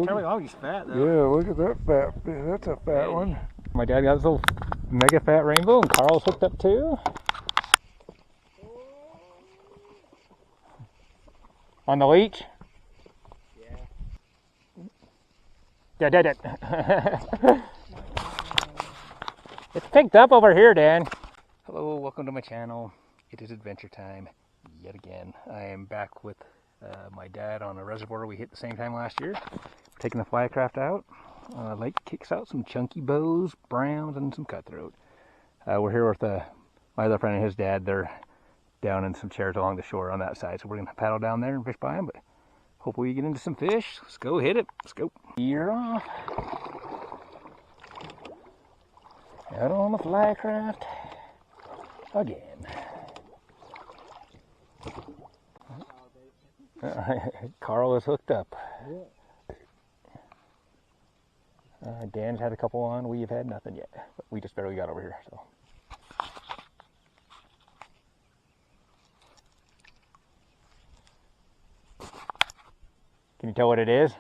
Oh, he's fat though. Yeah, look at that fat fish. That's a fat one. My dad got this little mega fat rainbow, and Carl's hooked up too. On the leech? Yeah. Yeah. It's picked up over here, Dan. Hello, welcome to my channel. It is adventure time yet again. I am back with my dad on a reservoir we hit the same time last year. Taking the flycraft out. Lake kicks out some chunky bows, browns, and some cutthroat. We're here with my other friend and his dad. They're down in some chairs along the shore on that side, so we're gonna paddle down there and fish by them. But hopefully we get into some fish. Let's go hit it. Let's go. Gear off. Out on the flycraft again. Carl is hooked up. Dan's had a couple on. We've had nothing yet, but we just barely got over here. So. Can you tell what it is?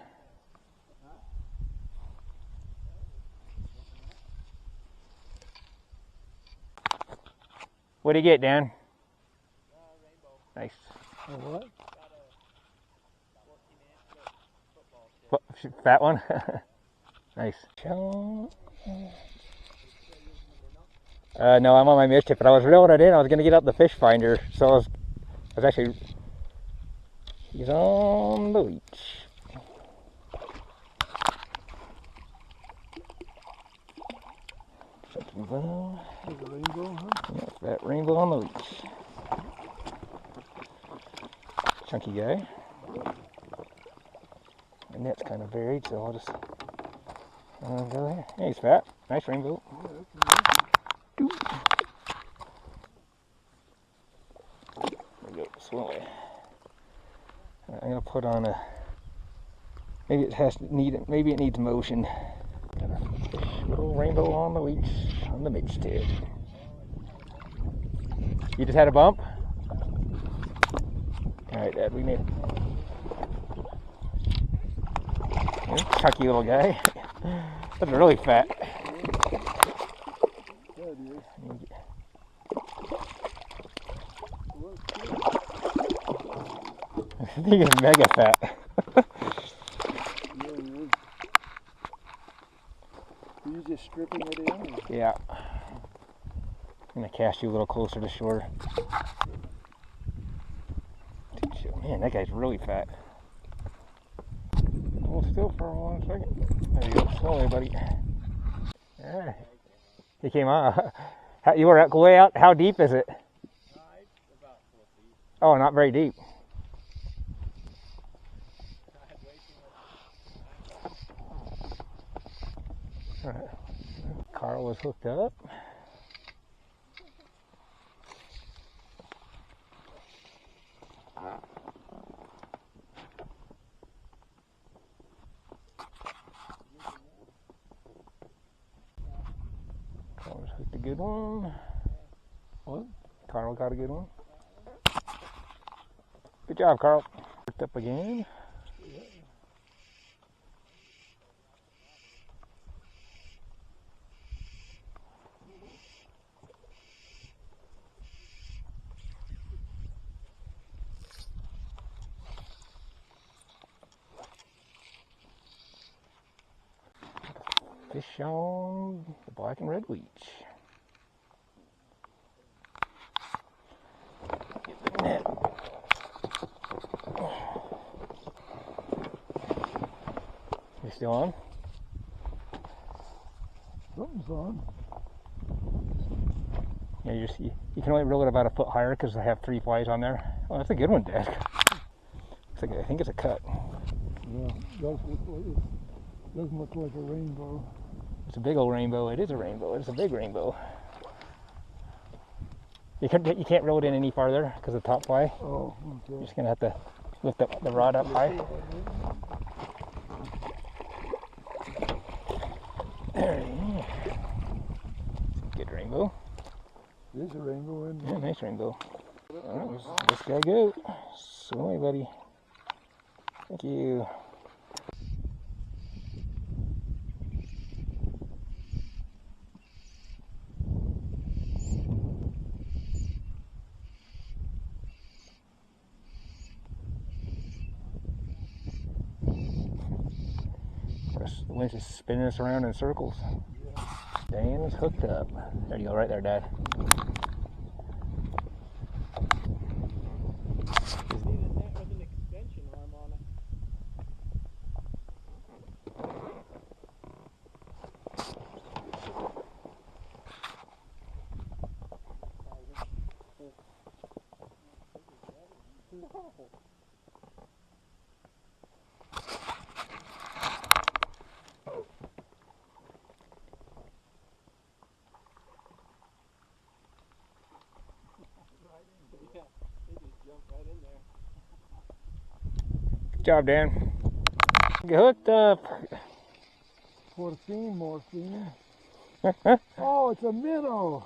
What do you get, Dan? Rainbow. Nice. What? Fat one? Nice. No, I'm on my mischief, but I was reeling it in. I was going to get out the fish finder, so I was actually... He's on the leech. Rainbow. There's a rainbow, huh? Yeah, that rainbow on the leech. Chunky guy. My net's kind of varied, so I'll just go there. Hey, he's fat. Nice rainbow. Yeah, there we go. Swim away. I'm gonna put on a. Maybe it needs motion. Little rainbow on the leech on the midge tip. You just had a bump? Alright, Dad, we made it. Chunky little guy. That's really fat. I think it's mega fat. Are you just stripping it in? Yeah. I'm going to cast you a little closer to shore. Man, that guy's really fat. Hold still for 1 second. There you go. Slowly, buddy. Yeah. He came out. You were way out. How deep is it? About 4 feet. Oh, not very deep. All right. Carl was hooked up. Carl's hooked a good one. What? Carl got a good one. Good job, Carl. Hooked up again. Fish on the black and red leech. Get the net. You still on? Something's on. Yeah, you can only reel it about a foot higher because I have 3 flies on there. Oh, that's a good one, Dad. I think it's a cut. Yeah, doesn't look like a rainbow. It's a big old rainbow. It is a rainbow. It's a big rainbow. You can't reel it in any farther because of the top fly. Oh, okay. You're just gonna have to lift up the rod up high. There you go. Good rainbow. It is a rainbow, isn't it? Yeah, nice rainbow. Alright, this guy go. Swim away, buddy. Thank you. The wind's just spinning us around in circles. Dan is hooked up. There you go, right there, Dad. Need a net with an extension arm on it. Yeah, they just jumped right in there. Good job, Dan. Get hooked up. Morphine. Oh, it's a minnow.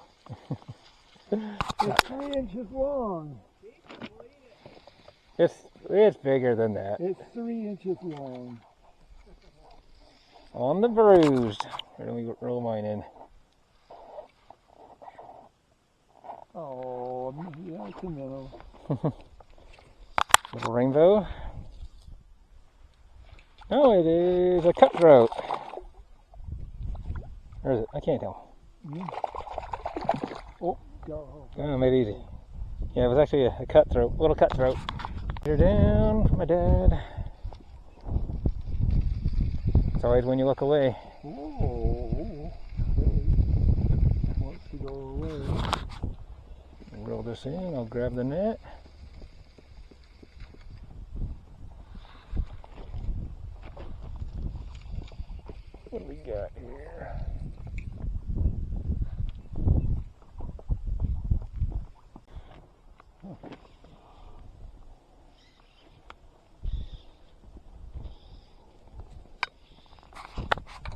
It's 3 inches long. It's bigger than that. It's 3 inches long. On the bruised. Here, let me roll mine in. Oh, yeah, it's a minnow. Little rainbow. Oh, it is a cutthroat. Or is it? I can't tell. Oh, go. Oh, made it easy. Yeah, it was actually a cutthroat, little cutthroat. You're down, my dad. It's always when you look away. Oh, wants to go away. Roll this in, I'll grab the net. What do we got here?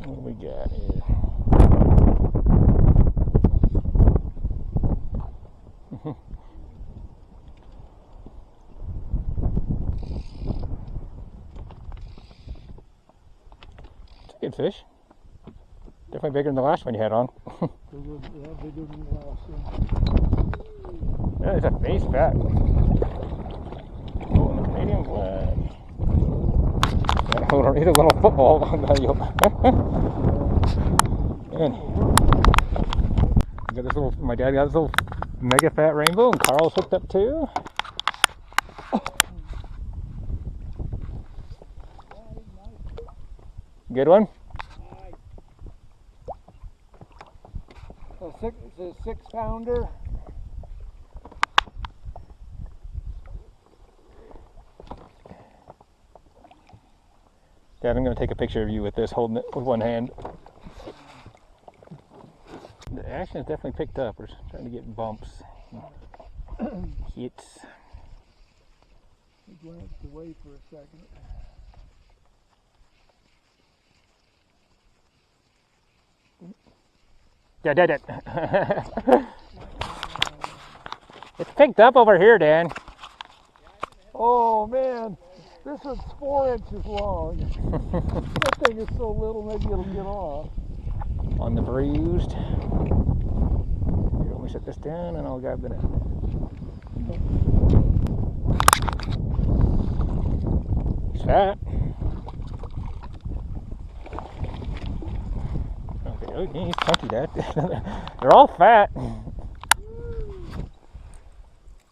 What do we got here? It's a good fish. Definitely bigger than the last one you had on. Bigger than the last one. That is a face fat. Oh, and a medium black. Hold on, he's a little football. Man. Got this little, my dad got this little mega fat rainbow, and Carl's hooked up too. Good one? It's a 6-pounder. Dad, I'm going to take a picture of you with this, holding it with one hand. The action has definitely picked up. We're trying to get bumps, hits. He glanced away for a second. Dad. It's picked up over here, Dan. Oh man, this is 4 inches long. That thing is so little, maybe it'll get off. On the bruised. Here, let me set this down and I'll grab the net. He's fat. Okay, he's chunky, Dad. They're all fat.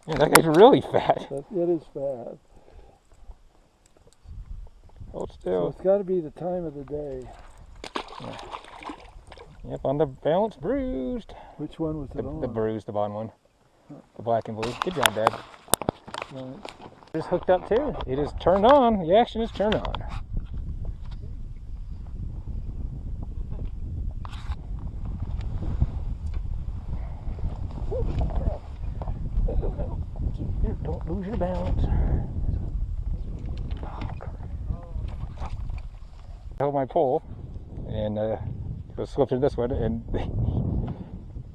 Yeah, that guy's really fat. It is fat. Hold So still. it's got to be the time of the day. Yeah. Yep, on the balance, bruised. Which one was it on? The bruised, the bottom one. The black and blue. Good job, Dad. Right. It's hooked up too. It is turned on. The action is turned on. Don't lose your balance. I hold my pole and go slip to this one, and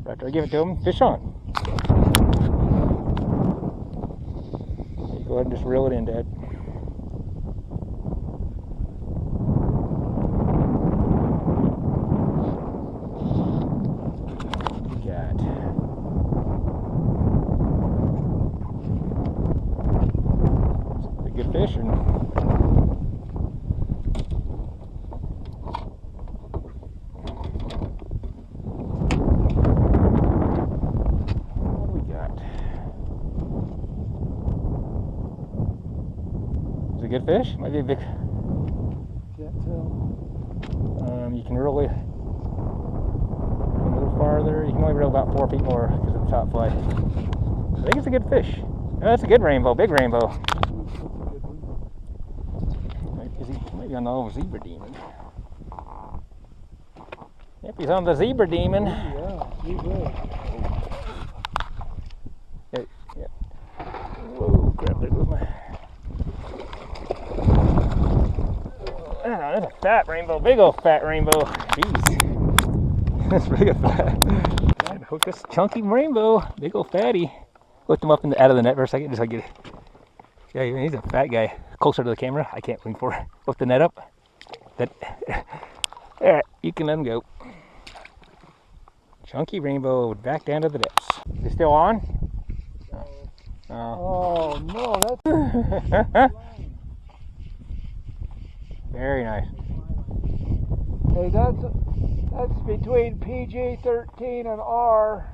after I give it to him, fish on. You go ahead and just reel it in, Dad. Good fish, and fish. Might be a big. Can't tell. You can really a little farther. You can only reel about 4 feet more because of the top fly. I think it's a good fish. Oh, that's a good rainbow, big rainbow. That's a good one. He might be on the old zebra demon. Yep, he's on the zebra demon. Yeah, he's good. Yeah. Whoa, crap, there goes my. That's a fat rainbow, big old fat rainbow. Jeez. That's big old fat. Trying to hook this chunky rainbow, big old fatty. Lift him up out of the net for a second, just so I get it. Yeah, he's a fat guy. Closer to the camera, I can't lean forward. Lift the net up. Alright, you can let him go. Chunky rainbow back down to the depths. Is he still on? Oh no, that's Very nice. hey, that's between PG-13 and R.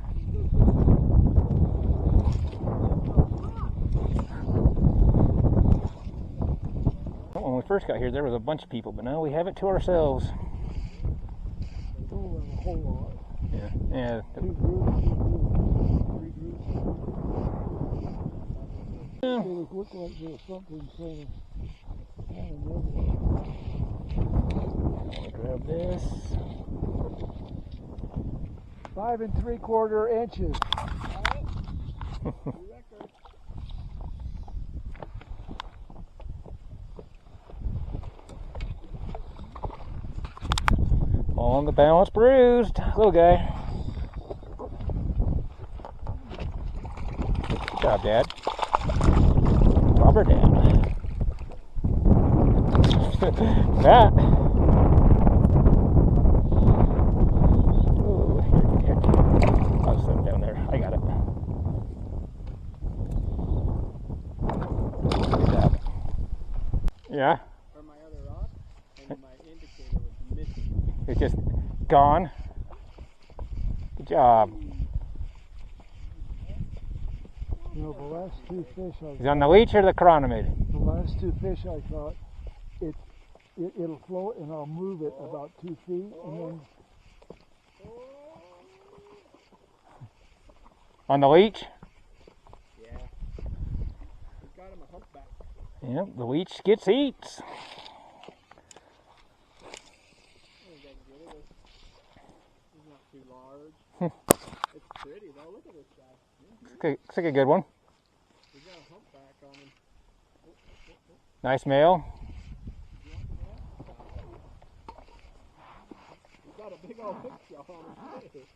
When we first got here, there was a bunch of people, but now we have it to ourselves. Oh, and a whole lot. Yeah. 2 groups, 3 groups. Yeah. It looked like there was something kind of Let me grab this. 5 3/4 inches. On the balance, bruised. Little guy. Good job, Dad. Robber Dad. Fat. Oh, here. I'll set him down there. I got it. Good job. Yeah. Or my other rod, and my indicator was missing. It's just gone. Good job. You know, the last 2 fish He's on the leech or the chironomid? the last 2 fish I caught, it'll float and I'll move it about 2 feet and then On the leech? Yeah. We got him a humpback. Yep, the leech gets eats. He's not too large. It's pretty though. Look at this guy. Looks like a good one. He's got a humpback on him. Nice male. He's got a big old hook jaw on him too.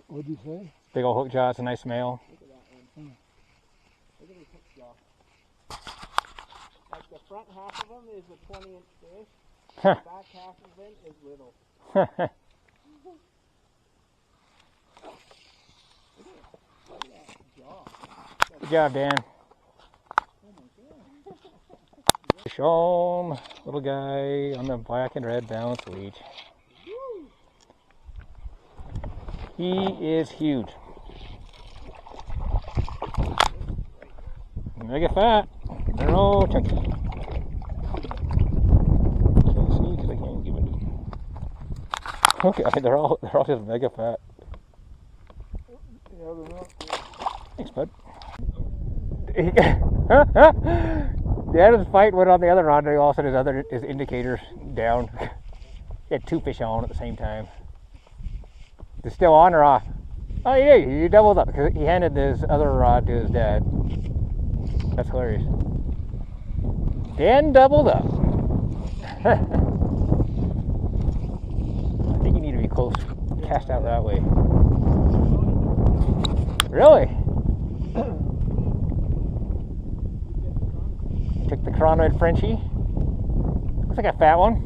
what'd you say? Big old hook jaw. It's a nice male. Look at that one. Look at his hook jaw. Like the front half of him is a 20-inch fish. The back half of him is little. Look at that jaw. Good job, Dan. Show him, little guy on the black and red balance leech. He is huge. Mega fat. They're all chunky. Can't see because I can't give it. Okay, they're all just mega fat. Yeah, they're not. Thanks, bud. The end of the fight went on the other rod, and all of a sudden his indicator's down. He had 2 fish on at the same time. Is it still on or off? Oh, yeah, he doubled up because he handed his other rod to his dad. That's hilarious. Dan doubled up. I think you need to be close, cast out that way. Really? Took the chironomid Frenchie. Looks like a fat one.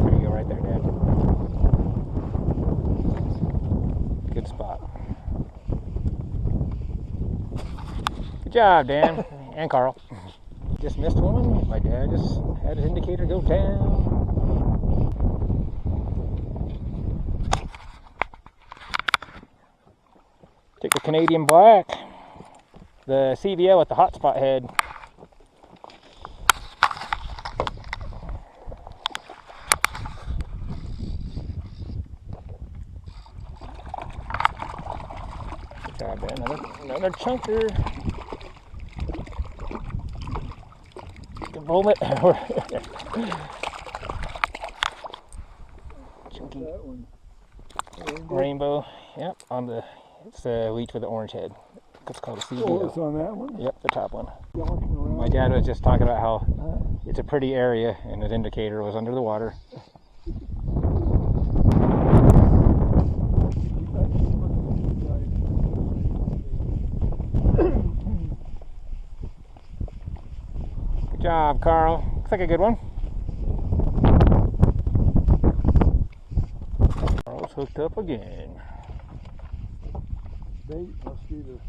There you go, right there, Dad. Good spot. Good job, Dan and Carl. Just missed one. My dad just had his indicator go down. Take the Canadian black, the CBO with the hotspot head. Good job, man. Another chunker. The moment. Chunky That one. rainbow. Yep, on the it's the leech with the orange head. It's called a CBO. Oh, it's on that one? Yep, the top one. Walking around. My dad was just talking about how it's a pretty area, and his indicator was under the water. Good job, Carl. Looks like a good one. Carl's hooked up again. Bait must be the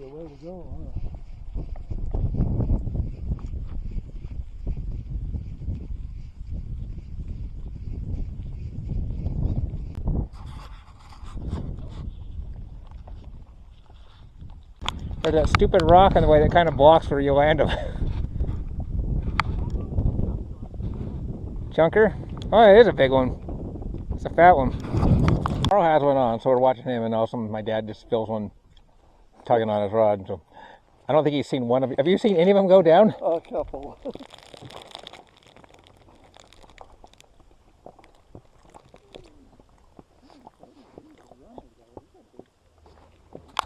way to go, huh? There's that stupid rock in the way that kind of blocks where you land them. Chunker? Oh, it is a big one. It's a fat one. Carl has one on, so we're watching him, and also my dad just fills one tugging on his rod. So I don't think he's seen one of you. Have you seen any of them go down? A couple.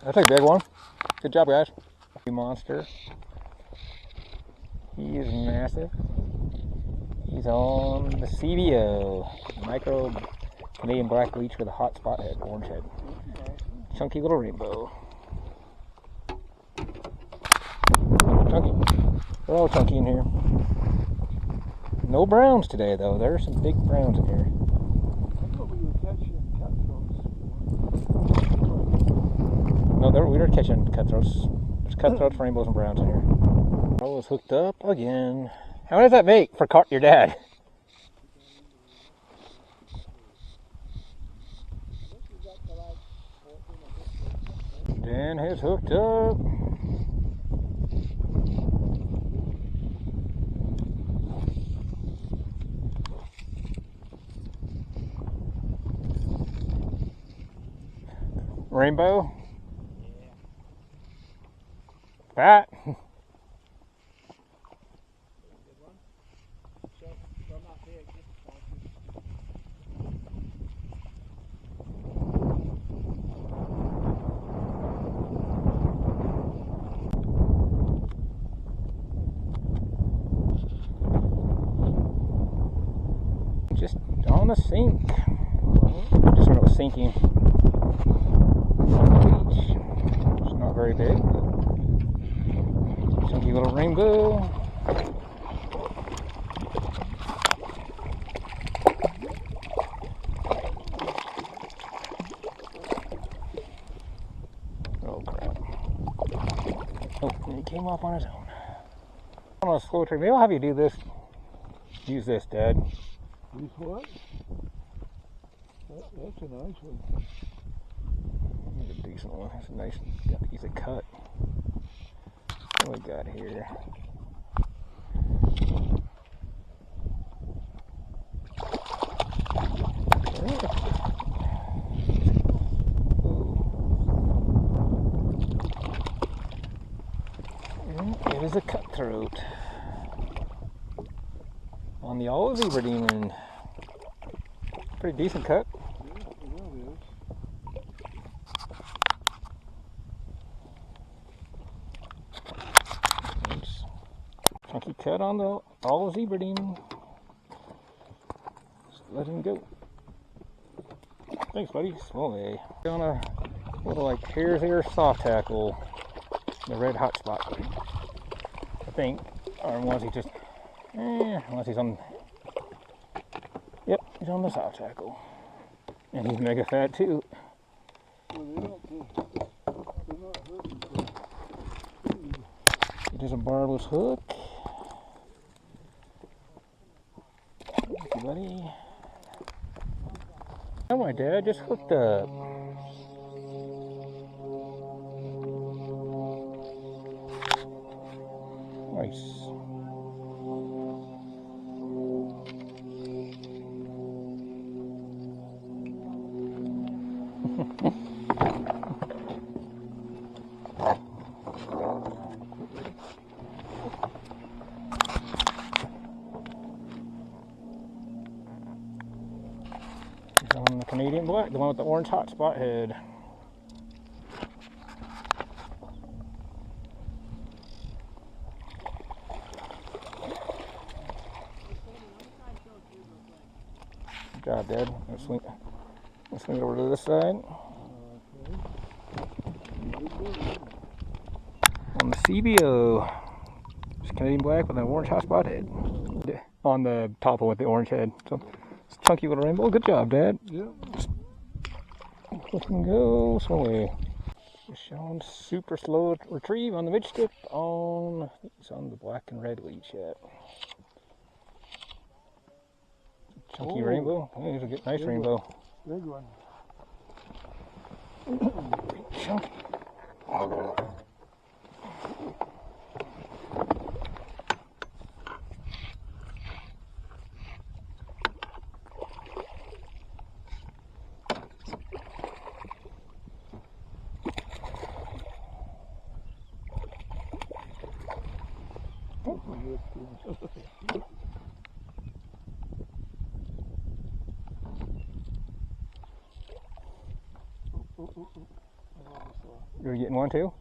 That's a big one. Good job, guys. Monster. He is massive. He's on the CBO. Micro Canadian black leech with a hot spot head, orange head. Chunky little rainbow. Chunky. They're all chunky in here. No browns today, though. There are some big browns in here. I thought we were catching cutthroats. No, we were catching cutthroats. There's cutthroats, rainbows, and browns in here. Carl is hooked up again. How much does that make for your dad? Dan has hooked up. Rainbow? Yeah. Fat? Good one. Check. Well, not big, just funky. Just on the sink. Just when it was sinking. It's not very big. Chunky little rainbow. Oh crap. Oh, and he came off on his own. On a slow tree. Maybe I'll have you do this. Use this, Dad. Use what? That's a nice one. Here's a decent one. That's a nice, got to use a cut. What do we got here? It is a cutthroat on the old zebra demon. Pretty decent cut. Chunky cut on the all zebra demon. Just let him go. Thanks, buddy. Slowly. On a little like hare's ear soft tackle. The red hot spot. I think. Or unless he just unless he's on. Yep, he's on the soft tackle. And he's mega fat too. It is a barbless hook. Thank you, buddy. Oh, my dad just hooked up. Nice. He's on the Canadian black, the one with the orange hot spot head. Good job, Dad. Let's swing it over to this side. On the CBO, it's Canadian black with an orange hot spot head. On the top one with the orange head. So it's a chunky little rainbow. Good job, Dad. Yeah. Let him go swim. Just showing super slow retrieve on the midge tip on, he's on the black and red leech yet. Chunky rainbow. Yeah, he's a good, nice rainbow. Big one. Chunky. You're getting one too?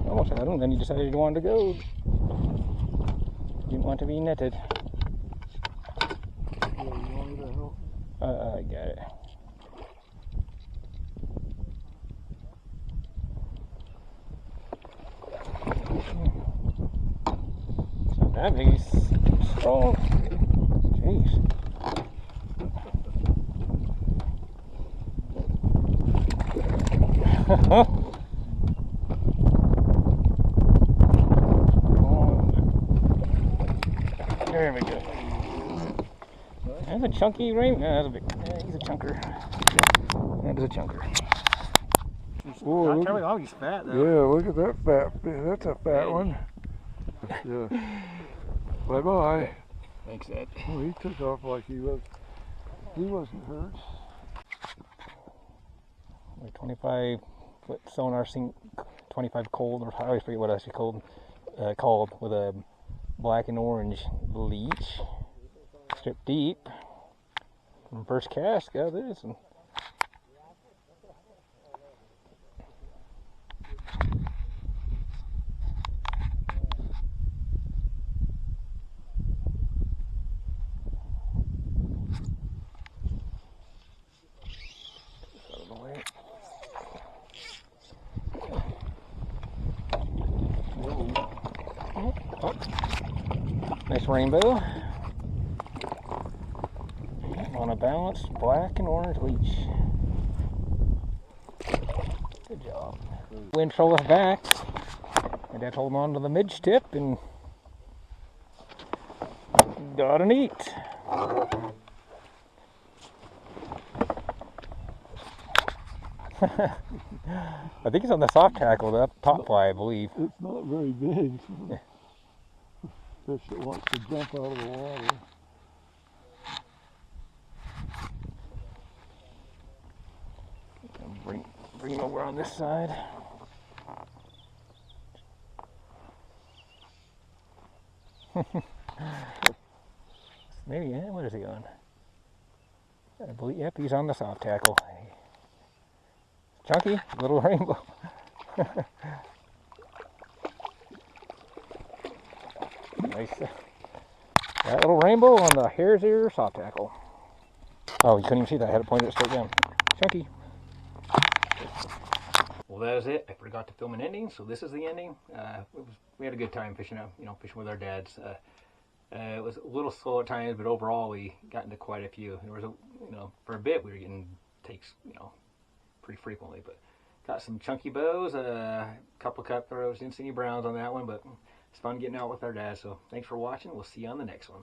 Almost had him, then he decided he wanted to go. Didn't want to be netted. Yeah, you want me to help? I got it. It's not that big, he's strong. Jeez. There we go. That's a chunky rainbow. No, that's a big. Yeah, he's a chunker. That is a chunker. Oh, Not look terribly long, he's fat though. Yeah, look at that fat fish. That's a fat one. Yeah. Bye bye. Thanks, Ed. Oh, he took off like he wasn't hurt. Like 25-foot sonar sink, 25 cold, or I always forget what it's called with a black and orange leech, strip deep. From first cast, got this. And out of the way. Oh. Nice rainbow on a balanced black and orange leech. Good job. Wind throw us back. My dad holding on to the midge tip and got an eat. I think it's on the soft tackle, the top fly, I believe. It's not very big. Fish that wants to jump out of the water. Bring him over on this side. Maybe, yeah, what is he on? I believe, yep, he's on the soft tackle. Chunky, little rainbow. Nice. That little rainbow on the hare's ear soft tackle. Oh, you couldn't even see that. I had to point it straight down. Chunky. Well, that is it. I forgot to film an ending, so this is the ending. We had a good time fishing out, fishing with our dads. It was a little slow at times, but overall we got into quite a few. There was for a bit we were getting takes, pretty frequently, but got some chunky bows, a couple cutthroats, didn't see any browns on that one, but it's fun getting out with our dads. So thanks for watching. We'll see you on the next one.